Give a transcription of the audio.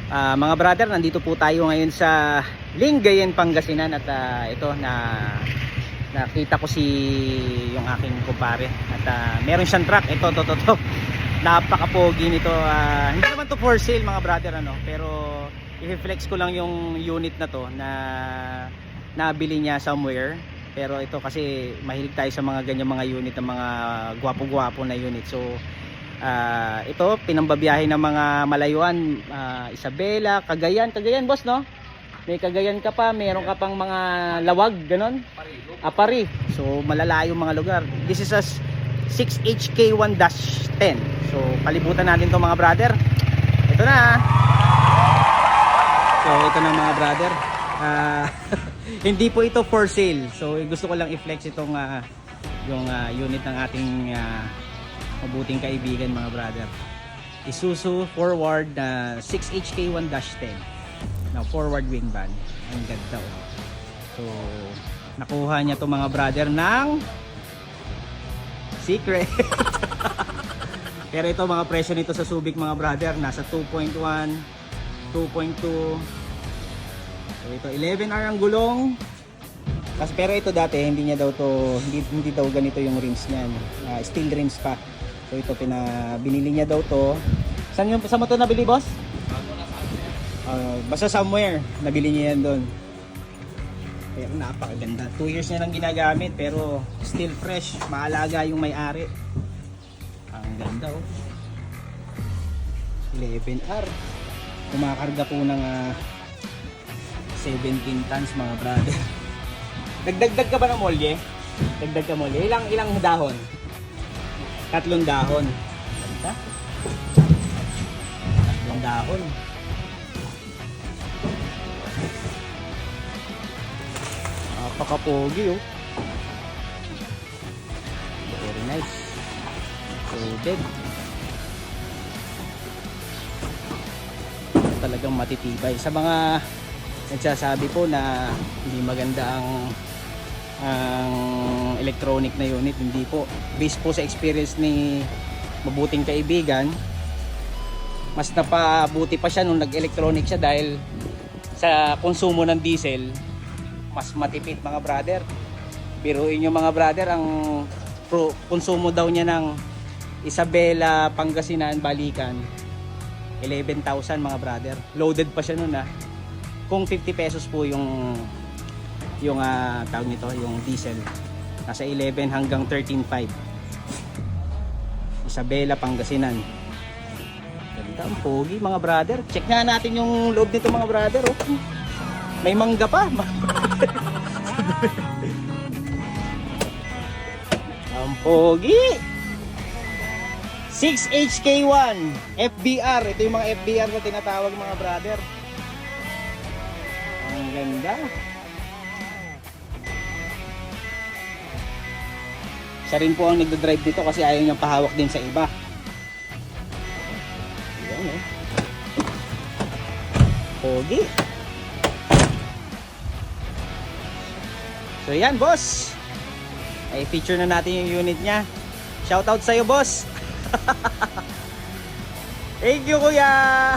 Mga brother, nandito po tayo ngayon sa Lingayen, Pangasinan at ito nakita ko yung aking kumpare at meron siyang truck. Ito to. Napaka-pogi nito. Hindi naman to for sale mga brother pero i-flex ko lang yung unit na to na nabili niya somewhere. Pero ito kasi mahilig tayo sa mga ganyan mga unit ng mga gwapo-gwapo na unit. So ito pinambabiyahe ng mga malayuan, Isabela, Cagayan boss, no? May Cagayan ka pa, meron ka pang mga lawag ganon, Apari. So malalayo mga lugar. This is a 6HK1-10. So palibutan natin to mga brother. Ito na. So ito na mga brother. Hindi po ito for sale. So gusto ko lang i-flex itong yung unit ng ating mabuting kaibigan mga brother. Isuzu forward 6HK1-10 na forward wing van. Ang ganda oh. So nakuha niya to mga brother ng secret. Pero ito mga presyo nito sa Subic mga brother nasa 2.1, 2.2. So ito 11R ang gulong. Pero ito dati hindi niya daw to, hindi daw ganito yung rims niyan. Steel rims pa. So ito binili niya daw to. Saan mo to nabili, boss? Basta somewhere nabili niya yan doon. Pero napakaganda. 2 years niya nang ginagamit pero still fresh. Maalaga yung may-ari. Ang ganda oh. 11R. Kumakarga po ng 17 tons mga brother. Dagdag ka ba ng molye? Dagdag ka molye. Ilang dahon? 3 dahon. Ganda. 3 dahon. Napaka-pogi oh. Very nice. Loaded. Talagang matitibay. Sa mga nagsasabi po na hindi maganda ang electronic na unit, hindi po. Based po sa experience ni mabuting kaibigan, mas napabuti pa siya nung nag-electronic siya dahil sa konsumo ng diesel mas matipid mga brother. Biruin nyo mga brother, ang konsumo daw niya ng Isabela, Pangasinan, Balikan 11,000 mga brother. Loaded pa siya nun Kung 50 pesos po yung tawag nito, yung diesel, nasa 11 hanggang 13.5. Isabela, Pangasinan. Ganda, ang pogi mga brother. Check nga natin yung loob nito mga brother oh. May mangga pa. Ang pogi. 6HK1 FBR. Ito yung mga FBR na tinatawag mga brother. Ang ganda. Siya rin po ang nagdadrive dito kasi ayaw niyang pahawak din sa iba. Ayan eh. Pogi. So yan boss. Ay feature na natin yung unit niya. Shoutout sa'yo boss. Thank you kuya.